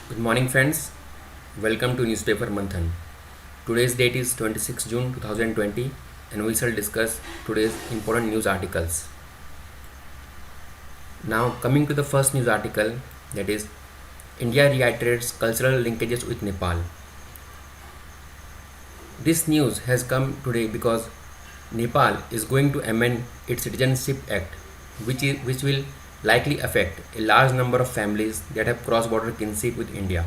Good morning, friends. Welcome to Newspaper Manthan. Today's date is 26 June 2020, and we shall discuss today's important news articles. Now, coming to the first news article, that is India reiterates cultural linkages with Nepal. This news has come today because Nepal is going to amend its Citizenship Act, which will likely affect a large number of families that have cross-border kinship with India.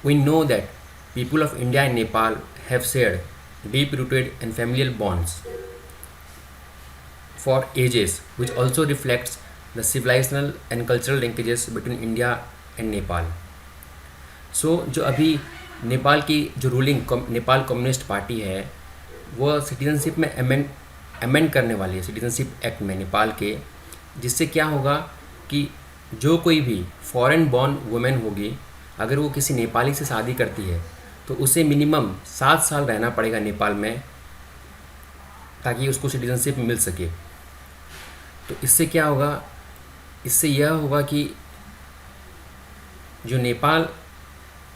We know that people of India and Nepal have shared deep-rooted and familial bonds for ages, which also reflects the civilizational and cultural linkages between India and Nepal. जो अभी नेपाल की जो ruling Nepal communist party है वो citizenship में amend करने वाली है सिटीजनशिप एक्ट में नेपाल के, जिससे क्या होगा कि जो कोई भी फॉरेन बॉर्न वुमेन होगी अगर वो किसी नेपाली से शादी करती है तो उसे मिनिमम 7 साल रहना पड़ेगा नेपाल में ताकि उसको सिटीजनशिप मिल सके। तो इससे क्या होगा, इससे यह होगा कि जो नेपाल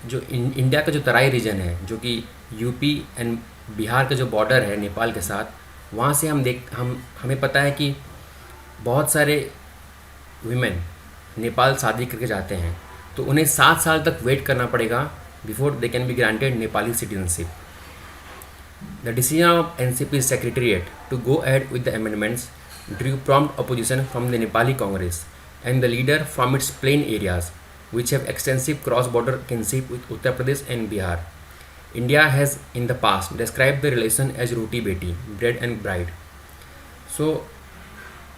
जो इंडिया का जो तराई रीजन है जो कि यूपी एंड बिहार का जो बॉर्डर है नेपाल के साथ, वहाँ से हमें पता है कि बहुत सारे वीमेन नेपाल शादी करके जाते हैं तो उन्हें 7 साल तक वेट करना पड़ेगा before they can be granted Nepali citizenship. The decision of NCP's secretariat to go ahead with the amendments drew prompt opposition from the Nepali Congress and the leader from its plain areas, which have extensive cross-border kinship with Uttar Pradesh and Bihar. India has in the past described the relation as roti beti, bread and bride. So,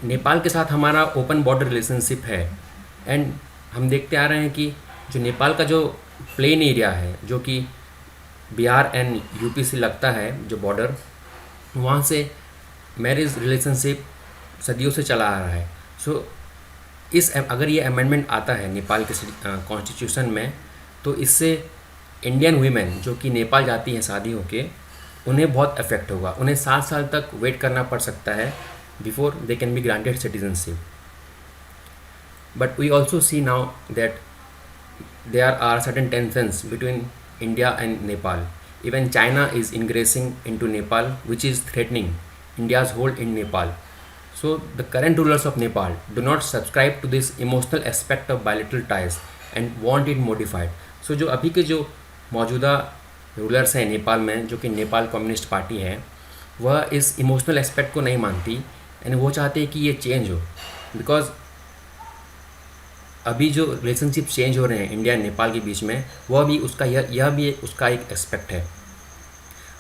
Nepal के साथ हमारा open border relationship है and हम देखते आ रहे हैं कि जो नेपाल का जो प्लेन एरिया है जो कि बिहार एंड यूपी से लगता है जो बॉर्डर, वहाँ से मैरिज रिलेशनशिप सदियों से चला आ रहा है। अगर ये अमेंडमेंट आता है नेपाल के कॉन्स्टिट्यूशन में तो इससे इंडियन वीमेन जो कि नेपाल जाती हैं शादी होके उन्हें बहुत अफेक्ट होगा। उन्हें 7 साल तक वेट करना पड़ सकता है before they can be granted citizenship. But we also see now that there are certain tensions between India and Nepal. Even China is ingressing into Nepal, which is threatening India's hold in Nepal. So the current rulers of Nepal do not subscribe to this emotional aspect of bilateral ties and want it modified. So जो अभी के जो मौजूदा rulers हैं नेपाल में जो कि Nepal communist party है वह इस इमोशनल एस्पेक्ट को नहीं मानती एंड वो चाहते हैं कि ये चेंज हो, बिकॉज अभी जो रिलेशनशिप चेंज हो रहे हैं इंडिया एंड नेपाल के बीच में वह भी उसका यह भी उसका एक एस्पेक्ट है।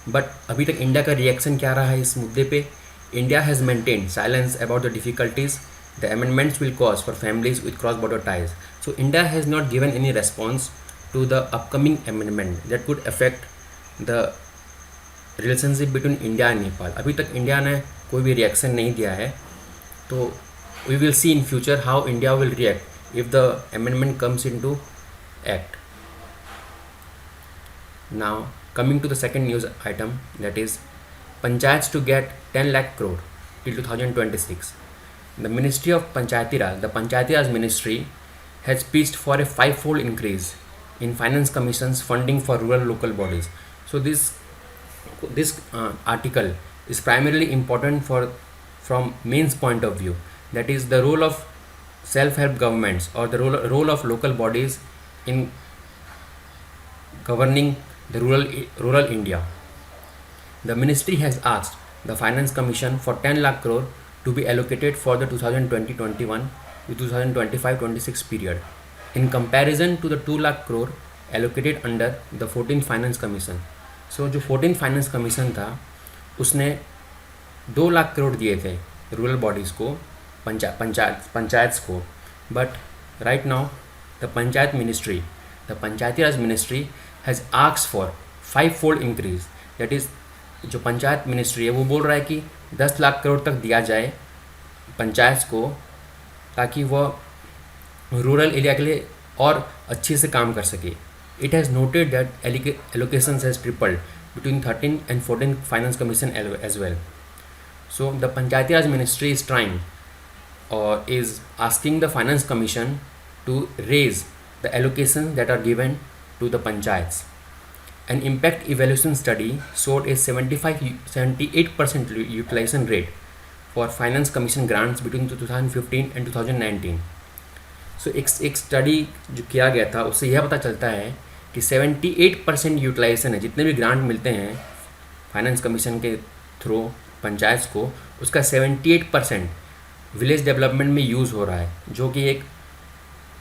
बट अभी तक इंडिया का रिएक्शन क्या रहा है इस मुद्दे पे? India has maintain silence about the difficulties the amendments will cause for families with cross border ties. So India has not given any response to the upcoming amendment that could affect the relationship between India and Nepal. अभी तक India ने कोई भी reaction नहीं दिया है, तो we will see in future how India will react if the amendment comes into act. Now coming to the second news item, that is panchayats to get 10 lakh crore till 2026. The Ministry of Panchayati Raj, the Panchayati Raj Ministry, has pitched for a 5-fold increase in Finance Commission's funding for rural local bodies. So this article is primarily important from main's point of view, that is the role of self-help governments or the role of local bodies in governing the rural India. The ministry has asked the Finance Commission for 10 lakh crore to be allocated for the 2020-21 to 2025-26 period in comparison to the 2 lakh crore allocated under the 14th Finance Commission. So जो 14th Finance Commission था उसने 2 लाख करोड़ दिए थे rural bodies को, पंचायत को। But right now the panchayati raj ministry has asked for 5-fold increase. That is जो panchayat ministry है वो बोल रहा है कि 10 लाख करोड़ तक दिया जाए पंचायत को ताकि वह रूरल एरिया के लिए और अच्छे से काम कर सके। It has noted that allocation has tripled between 13 and 14 finance commission as well. So the panchayati raj ministry is trying or is asking the Finance Commission to raise the allocations that are given to the panchayats. An impact evaluation study showed a 78% utilization rate for finance commission grants between 2015 and 2019. सो एक study जो किया गया था उससे यह पता चलता है कि 78% यूटिलाइजेशन है, जितने भी ग्रांट मिलते हैं फाइनेंस कमीशन के थ्रू पंचायत को, उसका 78% विलेज डेवलपमेंट में यूज़ हो रहा है, जो कि एक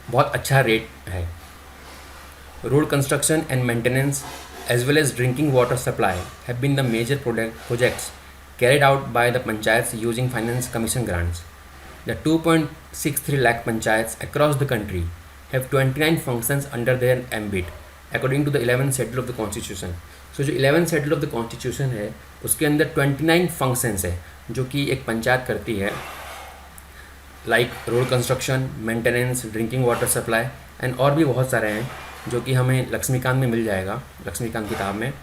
बहुत अच्छा रेट है. Road construction and maintenance as well as drinking water supply have been the major projects carried out by the panchayats using finance commission grants. The 2.63 lakh panchayats across the country have 29 functions under their ambit according to the 11th schedule of the constitution. So जो 11th schedule of the constitution है उसके अंदर 29 functions है जो कि एक पंचायत करती है, like road construction, maintenance, drinking water supply and और भी बहुत सारे हैं जो कि हमें लक्ष्मीकांत में मिल जाएगा, लक्ष्मीकांत किताब में.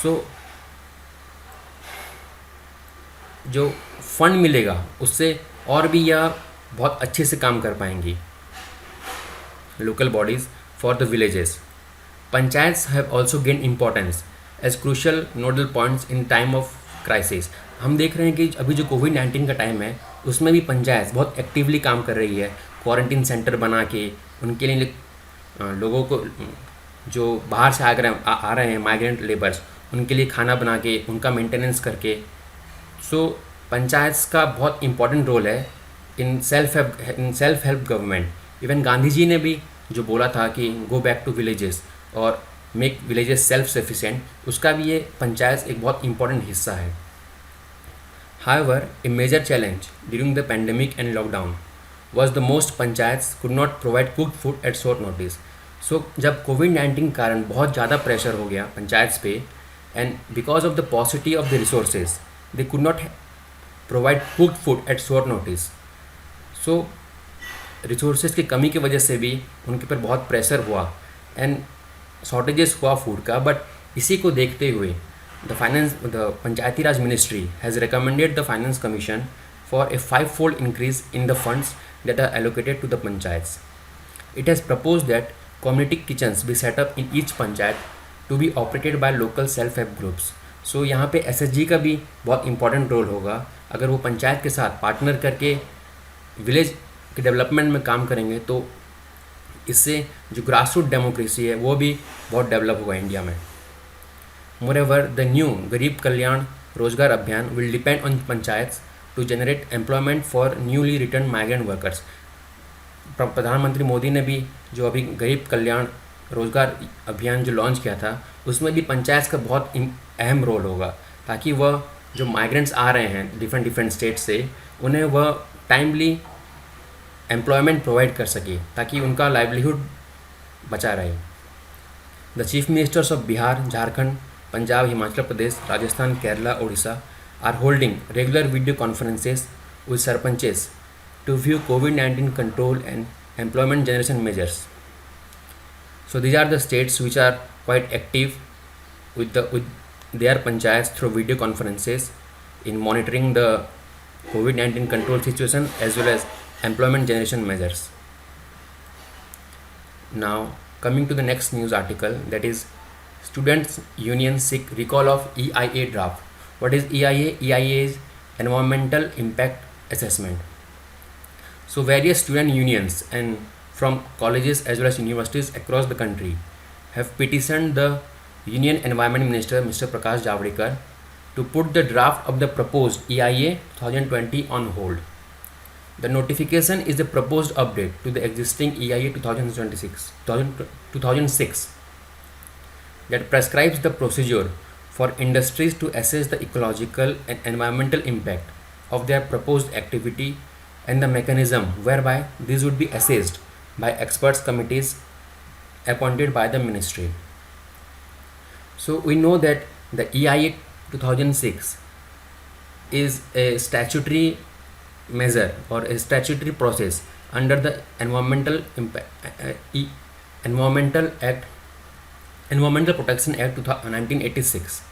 सो जो फंड मिलेगा उससे और भी यह बहुत अच्छे से काम कर पाएंगी local bodies for the villages. Panchayats have also gain importance as crucial nodal points in time of crisis. हम देख रहे हैं कि अभी जो कोविड-19 का टाइम है उसमें भी पंचायत बहुत एक्टिवली काम कर रही है, क्वारंटीन सेंटर बना के उनके लिए लोगों को जो बाहर से आ रहे हैं माइग्रेंट लेबर्स, उनके लिए खाना बना के उनका मेंटेनेंस करके. सो पंचायत का बहुत इम्पॉर्टेंट रोल है in self help government. Even Gandhi ji ने भी जो बोला था कि गो बैक टू विलेजेस और मेक विलेजेस सेल्फ सफिशिएंट, उसका भी ये पंचायत एक बहुत इम्पॉर्टेंट हिस्सा है. However, a major challenge during the pandemic and lockdown was the most panchayats could not provide cooked food at short notice. So जब कोविड-19 कारण बहुत ज़्यादा प्रेशर हो गया पंचायत पे and because of the पॉसिटी of the resources they could not provide cooked food at short notice. So resources की कमी की वजह से भी उनके ऊपर बहुत प्रेशर हुआ एंड शॉर्टेजेस हुआ फूड का. बट इसी को देखते हुए the Panchayati Raj Ministry has recommended the Finance Commission for a 5-fold increase in the funds that are allocated to the panchayats. It has proposed that community kitchens be set up in each panchayat to be operated by local self-help groups. So यहाँ पे SSG का भी बहुत important role होगा. अगर वो पंचायत के साथ पार्टनर करके विलेज के डेवलपमेंट में काम करेंगे तो इससे जो ग्रास रूट डेमोक्रेसी है वो भी बहुत डेवलप होगा इंडिया में. Moreover, the new Garib Kalyan Rozgar Abhiyan will depend on panchayats to generate employment for newly returned migrant workers. प्रधानमंत्री मोदी ने भी जो अभी गरीब कल्याण रोजगार अभियान जो लॉन्च किया था उसमें भी पंचायत का बहुत अहम रोल होगा, ताकि वह जो माइग्रेंट्स आ रहे हैं डिफरेंट स्टेट से उन्हें वह टाइमली एम्प्लॉयमेंट प्रोवाइड कर सके ताकि उनका लाइवलीहुड बचा रहे. The chief ministers of Bihar, Jharkhand, Punjab, Himachal Pradesh, Rajasthan, Kerala, Odisha are holding regular video conferences with sarpanches to view COVID-19 control and employment generation measures. So these are the states which are quite active with their panchayats through video conferences in monitoring the COVID-19 control situation as well as employment generation measures. Now coming to the next news article, that is Students Union seek recall of EIA draft. What is EIA? EIA is Environmental Impact Assessment. So various student unions and from colleges as well as universities across the country have petitioned the Union Environment Minister Mr. Prakash Javadekar to put the draft of the proposed EIA 2020 on hold. The notification is the proposed update to the existing EIA 2006 that prescribes the procedure for industries to assess the ecological and environmental impact of their proposed activity and the mechanism whereby these would be assessed by experts committees appointed by the ministry. So we know that the EIA 2006 is a statutory measure or a statutory process under the Environmental Protection Act 1986.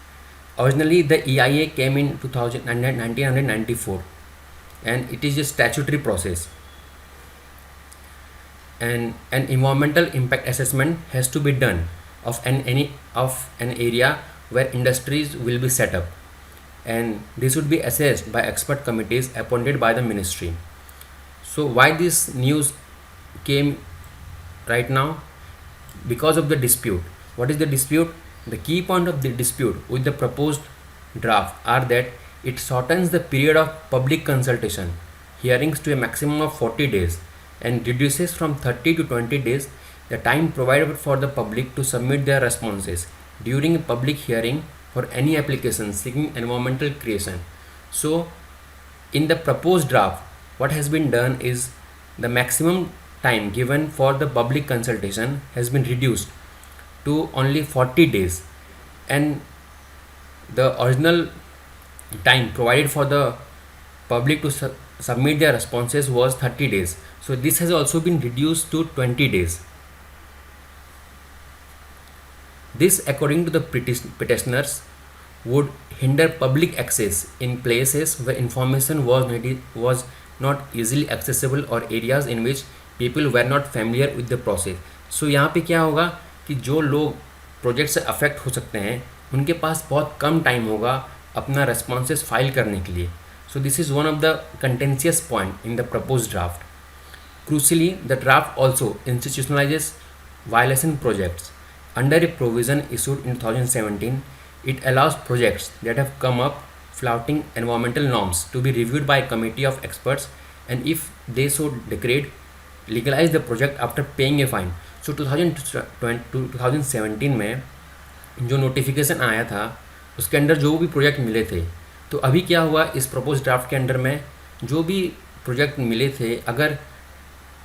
Originally the EIA came in 1994 and it is a statutory process. and an environmental impact assessment has to be done of an area where industries will be set up, and this would be assessed by expert committees appointed by the ministry. So why this news came right now? Because of the dispute. What is the dispute? The key point of the dispute with the proposed draft are that it shortens the period of public consultation hearings to a maximum of 40 days and reduces from 30 to 20 days the time provided for the public to submit their responses during a public hearing for any application seeking environmental creation. So, in the proposed draft, what has been done is the maximum time given for the public consultation has been reduced to only 40 days, and the original time provided for the public to submit their responses was 30 days. So this has also been reduced to 20 days. This, according to the petitioners, would hinder public access in places where information was not easily accessible or areas in which people were not familiar with the process. So यहाँ पे क्या होगा कि जो लोग project से affect हो सकते हैं उनके पास बहुत कम टाइम होगा अपना रेस्पॉन्सेस फाइल करने के लिए. So this is one of the contentious point in the proposed draft. Crucially, the draft also institutionalizes violation projects. Under a provision issued in 2017, it allows projects that have come up flouting environmental norms to be reviewed by a committee of experts, and if they so decree, legalize the project after paying a fine. So 2017 में जो notification आया था उसके अंदर जो भी project मिले थे, तो अभी क्या हुआ इस प्रपोज ड्राफ्ट के अंडर में जो भी प्रोजेक्ट मिले थे, अगर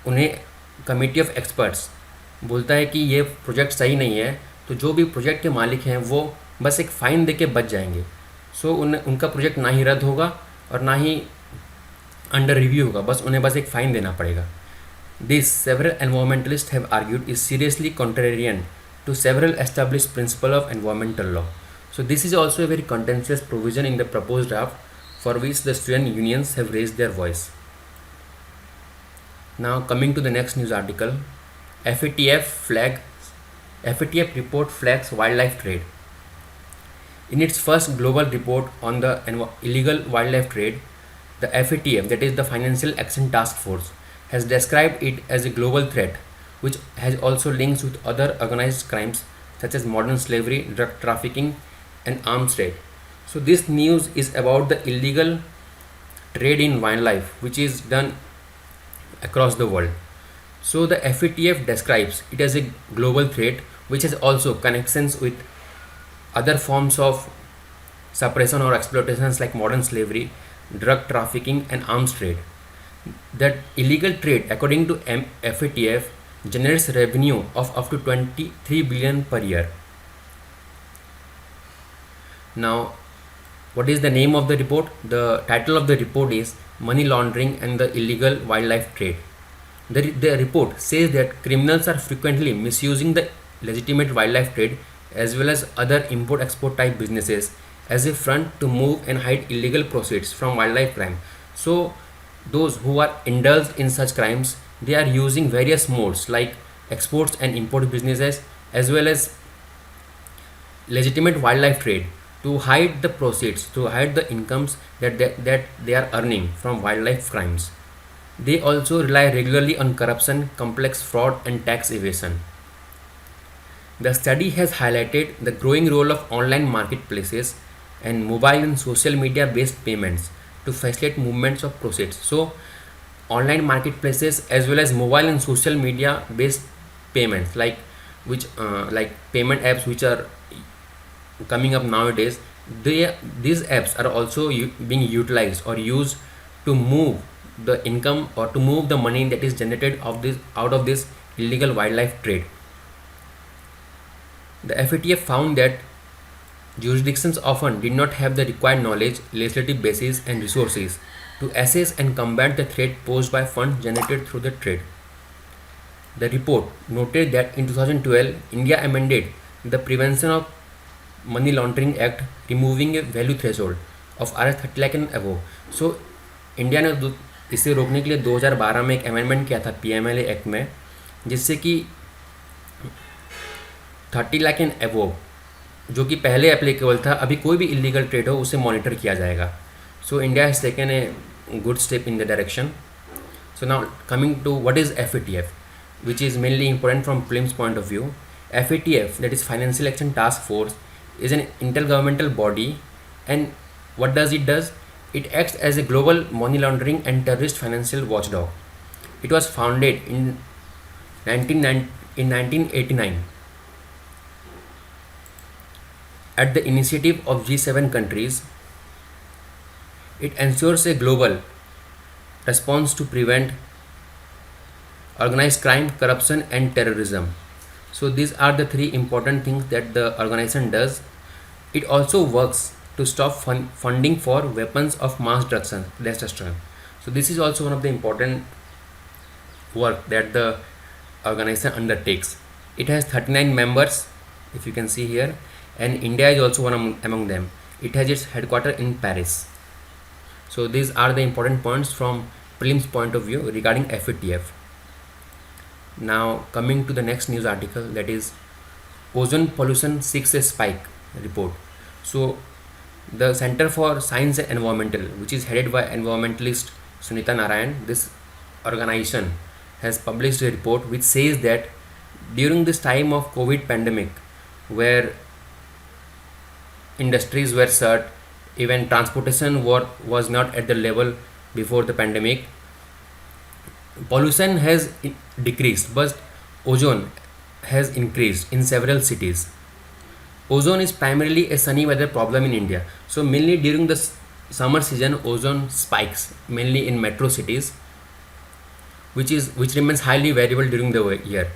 उन्हें कमेटी ऑफ एक्सपर्ट्स बोलता है कि ये प्रोजेक्ट सही नहीं है, तो जो भी प्रोजेक्ट के मालिक हैं वो बस एक फ़ाइन दे के बच जाएंगे. सो उनका प्रोजेक्ट ना ही रद्द होगा और ना ही अंडर रिव्यू होगा, बस उन्हें बस एक फ़ाइन देना पड़ेगा. This several environmentalist have argued is seriously contrarian to several established principles of environmental law. So this is also a very contentious provision in the proposed draft for which the student unions have raised their voice. Now coming to the next news article, FATF report flags wildlife trade. In its first global report on the illegal wildlife trade, the FATF, that is the Financial Action Task Force, has described it as a global threat which has also links with other organized crimes such as modern slavery, drug trafficking and arms trade. So this news is about the illegal trade in wildlife which is done across the world. So the FATF describes it as a global threat which has also connections with other forms of suppression or exploitations like modern slavery, drug trafficking and arms trade. That illegal trade, according to FATF, generates revenue of up to 23 billion per year. Now, what is the name of the report? The title of the report is Money Laundering and the Illegal Wildlife Trade. The report says that criminals are frequently misusing the legitimate wildlife trade as well as other import-export type businesses as a front to move and hide illegal proceeds from wildlife crime. So, those who are indulged in such crimes, they are using various modes like exports and import businesses as well as legitimate wildlife trade to hide the proceeds, to hide the incomes that they are earning from wildlife crimes. They also rely regularly on corruption, complex fraud and tax evasion. The study has highlighted the growing role of online marketplaces and mobile and social media based payments to facilitate movements of proceeds. So online marketplaces as well as mobile and social media based payments like payment apps which are coming up nowadays, these apps are also being utilized or used to move the income or to move the money that is generated out of this illegal wildlife trade. The FATF found that jurisdictions often did not have the required knowledge, legislative basis and resources to assess and combat the threat posed by funds generated through the trade. The report noted that in 2012, India amended the Prevention of Money Laundering Act, removing a value threshold of Rs 30 lakh and above. So, India ने इसे रोकने के लिए 2012 में एक amendment किया था PMLA act में, जिससे कि 30 लाख एंड एवोव, जो कि पहले एप्लीकेबल था, अभी कोई भी इलीगल ट्रेड हो उसे मॉनिटर किया जाएगा. सो India has taken a good step in the direction. So now coming to what is FATF, which is mainly important from Prelims point of view. FATF, that is Financial Action Task Force, is an intergovernmental body, and what does it does? It acts as a global money laundering and terrorist financial watchdog. It was founded in 1989 at the initiative of G7 countries. It ensures a global response to prevent organized crime, corruption, and terrorism. So these are the three important things that the organization does. It also works to stop funding for weapons of mass destruction. So this is also one of the important work that the organization undertakes. It has 39 members, if you can see here, and India is also one among them. It has its headquarters in Paris. So these are the important points from prelims point of view regarding FATF. Now coming to the next news article, that is ozone pollution seeks a spike report. So the Center for Science and Environmental, which is headed by environmentalist Sunita Narayan, this organization has published a report which says that during this time of COVID pandemic, where industries were shut, even transportation was not at the level before the pandemic, pollution has decreased, but ozone has increased in several cities. Ozone is primarily a sunny weather problem in India. So mainly during the summer season, ozone spikes mainly in metro cities, which remains highly variable during the year.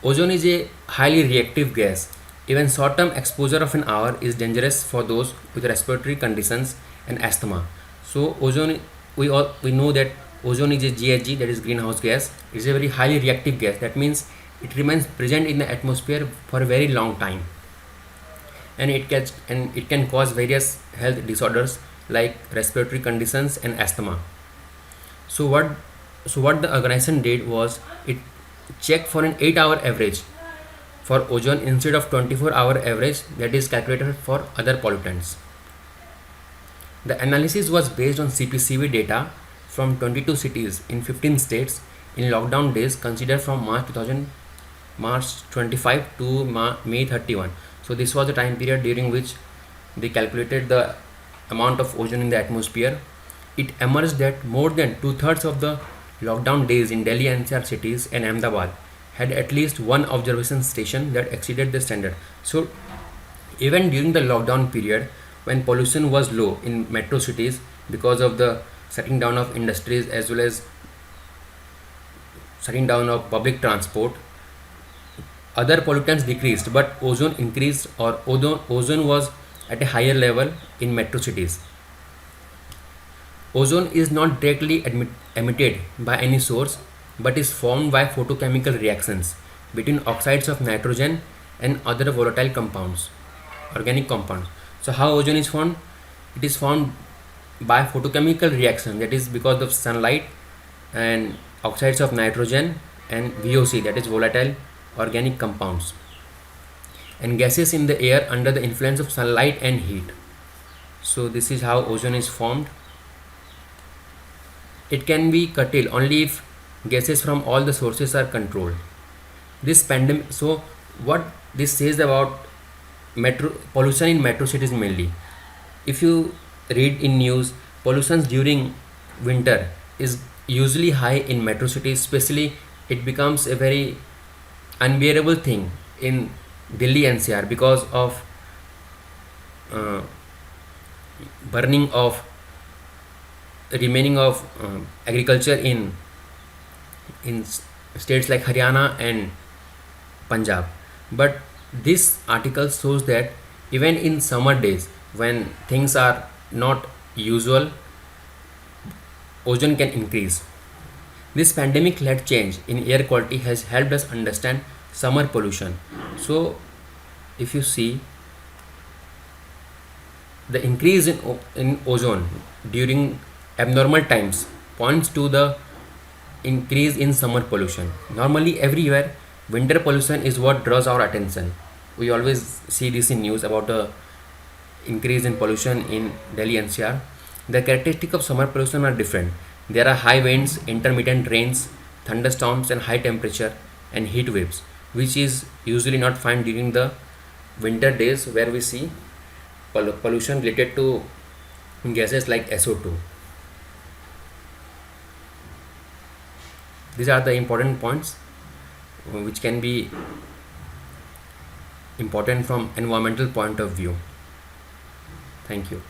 Ozone is a highly reactive gas. Even short-term exposure of an hour is dangerous for those with respiratory conditions and asthma. So ozone, we know that ozone is a GHG, that is greenhouse gas. It's a very highly reactive gas. That means it remains present in the atmosphere for a very long time, and it can cause various health disorders like respiratory conditions and asthma. So what the organization did was it checked for an 8-hour average for ozone instead of 24-hour average that is calculated for other pollutants. The analysis was based on CPCB data from 22 cities in 15 states in lockdown days considered from March 25 to May 31. So this was the time period during which they calculated the amount of ozone in the atmosphere. It emerged that more than 2/3 of the lockdown days in Delhi NCR cities and Ahmedabad had at least one observation station that exceeded the standard. So even during the lockdown period, when pollution was low in metro cities because of the shutting down of industries as well as shutting down of public transport, other pollutants decreased, but ozone increased, or ozone was at a higher level in metro cities. Ozone is not directly emitted by any source but is formed by photochemical reactions between oxides of nitrogen and other volatile compounds, organic compounds. So how ozone is formed? It is formed by photochemical reaction, that is because of sunlight and oxides of nitrogen and VOC, that is volatile organic compounds, and gases in the air under the influence of sunlight and heat. So this is how ozone is formed. It can be curtailed only if gases from all the sources are controlled. This pandemic, so what this says about metro pollution in metro cities mainly. If you read in news, pollution during winter is usually high in metro cities, especially it becomes a very unbearable thing in Delhi NCR because of uh, burning of remaining of agriculture in states like Haryana and Punjab. But this article shows that even in summer days when things are not usual, ozone can increase. This pandemic led change in air quality has helped us understand summer pollution. So if you see, the increase in ozone during abnormal times points to the increase in summer pollution. Normally, everywhere, winter pollution is what draws our attention. We always see this in news about the increase in pollution in Delhi NCR. The characteristics of summer pollution are different. There are high winds, intermittent rains, thunderstorms, and high temperature and heat waves, which is usually not found during the winter days where we see pollution related to gases like SO2. These are the important points which can be important from environmental point of view. Thank you.